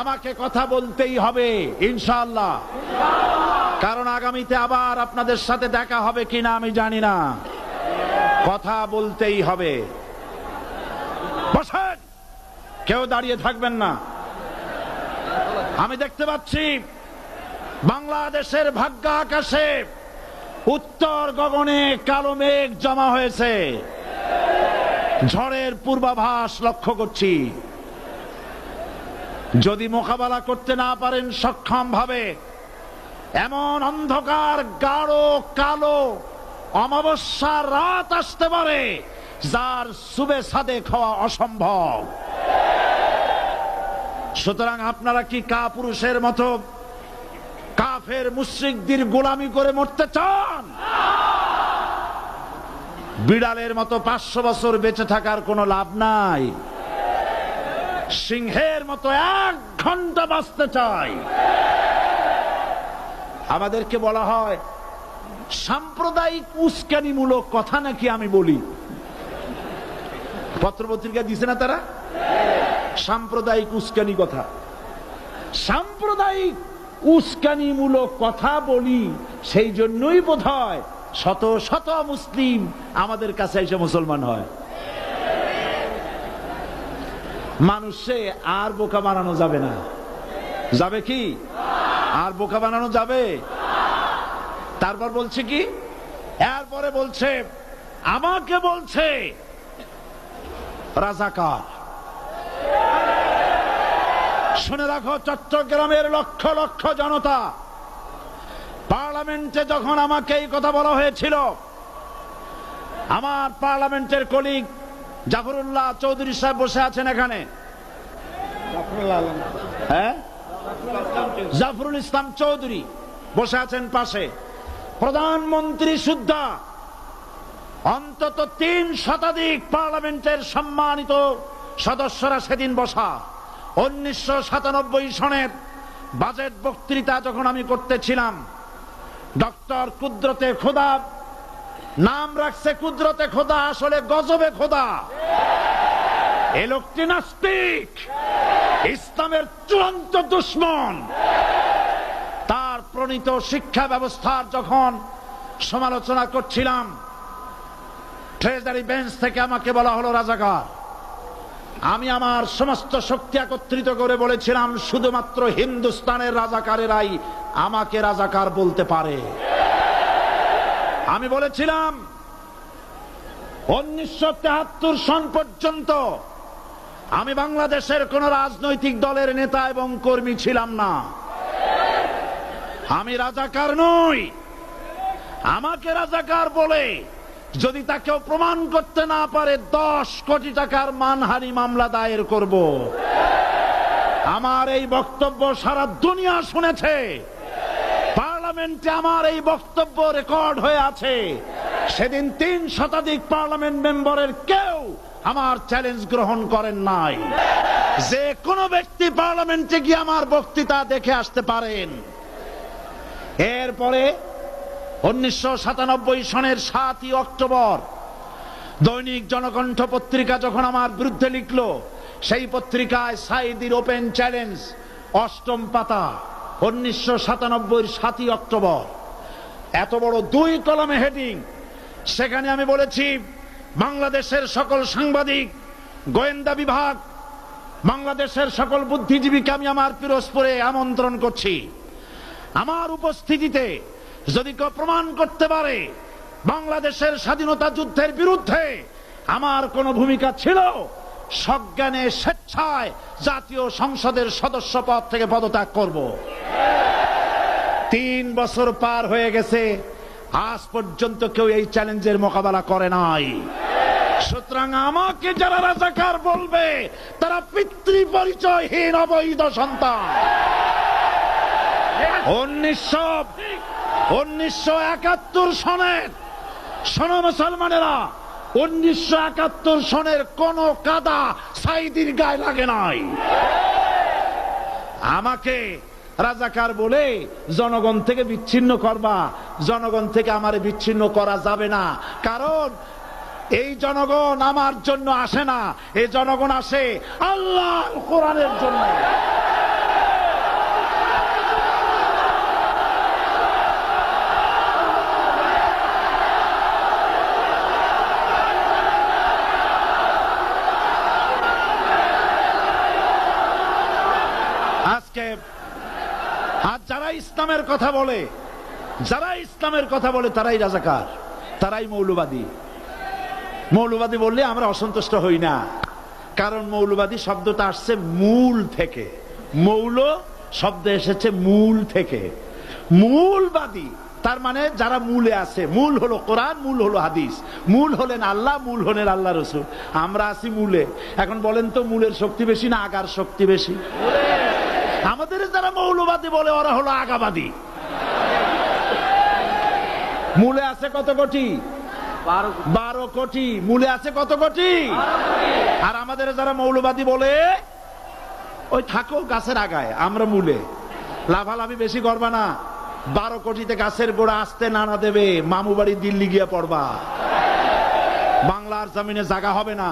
আমাকে কথা বলতেই হবে ইনশাআল্লাহ, কারণ আগামীতে আবার আপনাদের সাথে দেখা হবে কিনা আমি জানি না। কথা বলতেই হবে। বসেন, কেউ দাঁড়িয়ে থাকবেন না। আমি দেখতে পাচ্ছি বাংলাদেশের ভাগ্য আকাশে উত্তর গগনে কালো মেঘ জমা হয়েছে, ঝড়ের পূর্বাভাস লক্ষ্য করছি। যদি মোকাবেলা করতে না পারেন সক্ষম ভাবে, এমন অন্ধকার গাঢ় কালো অমাবস্যার রাত আসতে পারে যার সুবে সাদেক হওয়া অসম্ভব। সুতরাং আপনারা কি কাপুরুষের মতো কাফের মুশরিকদের গোলামি করে মরতে চান? বিড়ালের মতো 500 বছর বেঁচে থাকার কোনো লাভ নাই। সিংহের মতো 1 ঘন্টা বাঁচতে চাই। আমাদেরকে বলা হয় সাম্প্রদায়িক উস্কানিমূলক কথা নাকি আমি বলি। পত্রপত্রিকা দিছে না তারা? সাম্প্রদায়িক উস্কানি কথা, সাম্প্রদায়িক উস্কানিমূলক কথা বলি। সেই জন্যই বোধহয় শত শত মুসলিম আমাদের কাছে এসে মুসলমান হয়। মানুষে আর বোকা বানানো যাবে না। যাবে কি? আর বোকা বানানো যাবে? তারপর বলছে কি? এরপরে বলছে আমাকে বলছে রাজাকার। শুনে রাখো চট্টগ্রামের লক্ষ লক্ষ জনতা, পার্লামেন্টে যখন আমাকে এই কথা বলা হয়েছিল, আমার পার্লামেন্টের কলিগ জাফরুল্লাহ চৌধুরী সাহেব বসে আছেন এখানে, হ্যাঁ, জাফরুল ইসলাম চৌধুরী বসে আছেন পাশে, প্রধানমন্ত্রী সুদ্ধা, অন্তত 3 শতাধিক পার্লামেন্টের সম্মানিত সদস্যরা সেদিন বসা। 1997 সনের বাজেট বক্তৃতা যখন আমি করতেছিলাম, ডক্টর কুদরতে খোদা, নাম রাখছে কুদরতে খোদা, আসলে গজবে খোদা। এই লোকটি নাস্তিক, ইসলামের চূড়ান্ত দুশমন। তার প্রণীত শিক্ষা ব্যবস্থার যখন সমালোচনা করছিলাম, ট্রেজারি বেঞ্চ থেকে আমাকে বলা হলো রাজাকার। আমি আমার সমস্ত শক্তি একত্রিত করে বলেছিলাম শুধুমাত্র হিন্দুস্তানের রাজাকারেরাই আমাকে রাজাকার বলতে পারে। আমি বলেছিলাম 1973 সন পর্যন্ত আমি বাংলাদেশের কোন রাজনৈতিক দলের নেতা এবং কর্মী ছিলাম না। আমি রাজাকার নই। আমাকে রাজাকার বলে যদি তাকেও প্রমাণ করতে না পারে 10 কোটি টাকার মানহানি মামলা দায়ের করব। আমার এই বক্তব্য সারা দুনিয়া শুনেছে। পার্লামেন্টে আমার এই বক্তব্য রেকর্ড হয়ে আছে। সেদিন 3 শতাধিক পার্লামেন্ট মেম্বারের কেউ আমার চ্যালেঞ্জ গ্রহণ করেন নাই। যে কোনো ব্যক্তি পার্লামেন্টে গিয়ে আমার বক্তৃতা দেখে আসতে পারেন। এরপরে 1997 সনের 7 অক্টোবর দৈনিক জনকণ্ঠ পত্রিকা যখন আমার বিরুদ্ধে লিখল, সেই পত্রিকায় সাইদির ওপেন চ্যালেঞ্জ 8ম পাতা, 1997 7 অক্টোবর, এত বড় 2 কলমে হেডিং। সেখানে আমি বলেছি বাংলাদেশের সকল সাংবাদিক, গোয়েন্দা বিভাগ, বাংলাদেশের সকল বুদ্ধিজীবীকে আমি আমার পিরোজপুরে আমন্ত্রণ করছি। আমার উপস্থিতিতে যদি কেউ প্রমাণ করতে পারে বাংলাদেশের স্বাধীনতা যুদ্ধের বিরুদ্ধে আমার কোনো ভূমিকা ছিল, সজ্ঞানে স্বেচ্ছায় জাতীয় সংসদের সদস্য পদ থেকে পদত্যাগ করব। 3 বছর পার হয়ে গেছে, আজ পর্যন্ত কেউ এই চ্যালেঞ্জের মোকাবেলা করে নাই। সুতরাং আমাকে যারা রাজাকার বলবে তারা পিতৃ পরিচয়হীন অবৈধ সন্তান। 1971 সনের, শোনো মুসলমানেরা, 1971 সনের কোন কাদা সাইদির গায়ে লাগে নাই। আমাকে রাজাকার বলে জনগণ থেকে বিচ্ছিন্ন করবা, জনগণ থেকে আমারে বিচ্ছিন্ন করা যাবে না। কারণ এই জনগণ আমার জন্য আসে না, এই জনগণ আসে আল্লাহর কোরআনের জন্য। ইসলামের কথা বলে, যারা ইসলামের কথা বলে তারাই রাজাকার, তারাই মৌলবাদী। মৌলবাদী বললে আমরা অসন্তুষ্ট হই না, কারণ মৌলবাদী শব্দটা আসছে মূল থেকে। মৌল শব্দ এসেছে মূল থেকে। মূলবাদী তার মানে যারা মূলে আছে। মূল হলো কোরআন, মূল হলো হাদিস, মূল হলেন আল্লাহ, মূল হলেন আল্লাহ রসুল। আমরা আছি মূলে। এখন বলেন তো মূলের শক্তি বেশি না আগার শক্তি বেশি? আমাদের যারা মৌলবাদী বলে ওরা হলো আগাবাদী। মূলে আছে কত কোটি? 12 কোটি। মূলে আছে কত কোটি? আর আমাদের যারা মৌলবাদী বলে ওই থাকো গাছের আগায়, আমরা মূলে। লাভালাভি বেশি করবা না, 12 কোটিতে গাছের গোড়া আসতে নানা দেবে, মামু বাড়ি দিল্লি গিয়ে পড়বা, বাংলার জমিনে জায়গা হবে না।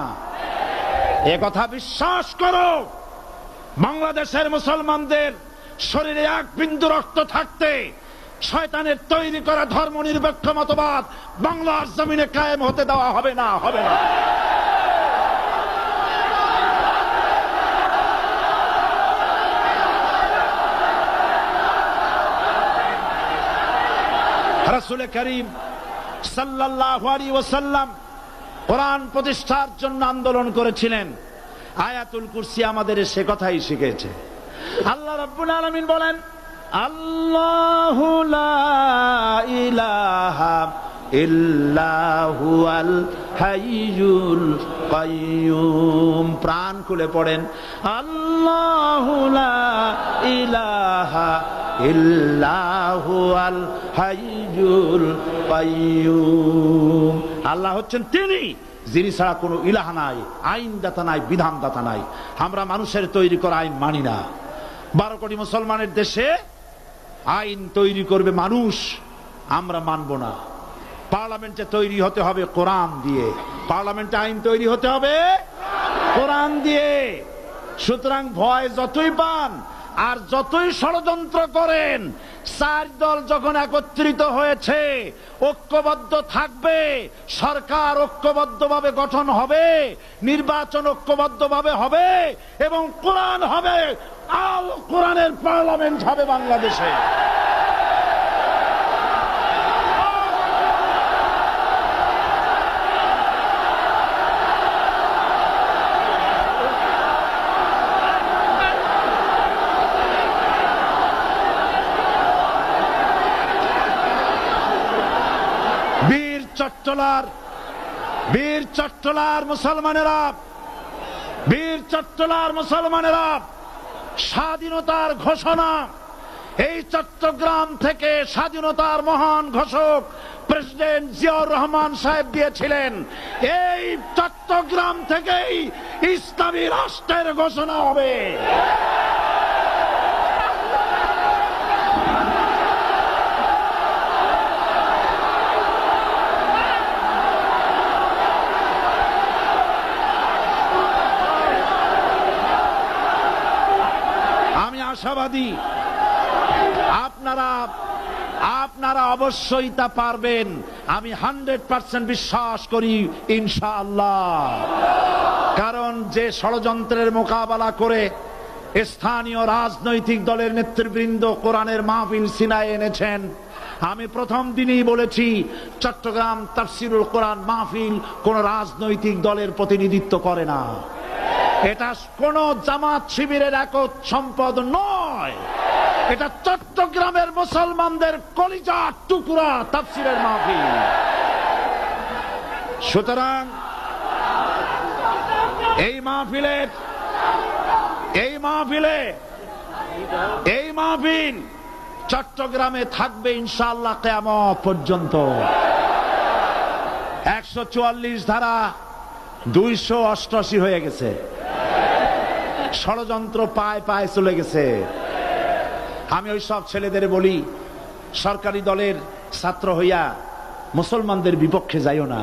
এ কথা বিশ্বাস করো। বাংলাদেশের মুসলমানদের শরীরে এক বিন্দু রক্ত থাকতে শয়তানের তৈরি করা ধর্ম নিরপেক্ষ মতবাদ বাংলার জমিনে কায়েম হতে দেওয়া হবে না, হবে না। রাসূল করিম সাল্লাল্লাহু আলাইহি ওয়াসাল্লাম কোরআন প্রতিষ্ঠার জন্য আন্দোলন করেছিলেন। আয়াতুল কুরসি আমাদের সে কথাই শিখেছে। আল্লাহ রাব্বুল আলামিন বলেন, আল্লাহু লা ইলাহা ইল্লা হুয়াল হাইয়ুল কাইয়ুম। প্রাণ খুলে পড়েন, আল্লাহু লা ইলাহা ইল্লা হুয়াল হাইয়ুল কাইয়ুম। আল্লাহ হচ্ছেন তিনি, যিনি ছাড়া কোনো ইলাহ নাই, আইনদাতা নাই, বিধানদাতা নাই। আমরা মানুষের তৈরি করা আইন মানি না। 12 কোটি মুসলমানের দেশে আইন তৈরি করবে মানুষ, আমরা মানব না। পার্লামেন্টে তৈরি হতে হবে কোরআন দিয়ে, পার্লামেন্টে আইন তৈরি হতে হবে কোরআন দিয়ে। সুতরাং ভয় যতই পান আর যতই ষড়যন্ত্র করেন, 4 দল যখন একত্রিত হয়েছে, ঐক্যবদ্ধ থাকবে, সরকার ঐক্যবদ্ধভাবে গঠন হবে, নির্বাচন ঐক্যবদ্ধভাবে হবে এবং কোরআন হবে, আল কোরআনের পার্লামেন্ট হবে বাংলাদেশে। বীর চট্টলার মুসলমানেরা, বীর চট্টলার মুসলমানেরা স্বাধীনতার ঘোষণা এই চট্টগ্রাম থেকে স্বাধীনতার মহান ঘোষক প্রেসিডেন্ট জিয়াউর রহমান সাহেব দিয়েছিলেন। এই চট্টগ্রাম থেকেই ইসলামী রাষ্ট্রের ঘোষণা হবে। আশাবাদী আপনারা অবশ্যই তা পারবেন। আমি 100% বিশ্বাস করি ইনশাআল্লাহ। কারণ যে ষড়যন্ত্রের মোকাবেলা করে স্থানীয় রাজনৈতিক দলের নেতৃবৃন্দ কোরআনের মাহফিল সিনায় এনেছেন, আমি প্রথম দিনেই বলেছি চট্টগ্রাম তাফসিরুল কোরআন মাহফিল কোন রাজনৈতিক দলের প্রতিনিধিত্ব করে না। এটা কোন জামাত শিবিরের একক সম্পদ নয়, এটা চট্টগ্রামের মুসলমানদের কলিজার টুকরা তাফসিরের মাহফিল। সুতরাং এই মাহফিল চট্টগ্রামে থাকবে ইনশাআল্লাহ কিয়ামত পর্যন্ত। 144 ধারা 288 হয়ে গেছে, ষড়যন্ত্র পায় পায় চলে গেছে। আমি ওই সব ছেলেদের বলি, সরকারি দলের ছাত্র হইয়া মুসলমানদের বিপক্ষে যাইও না।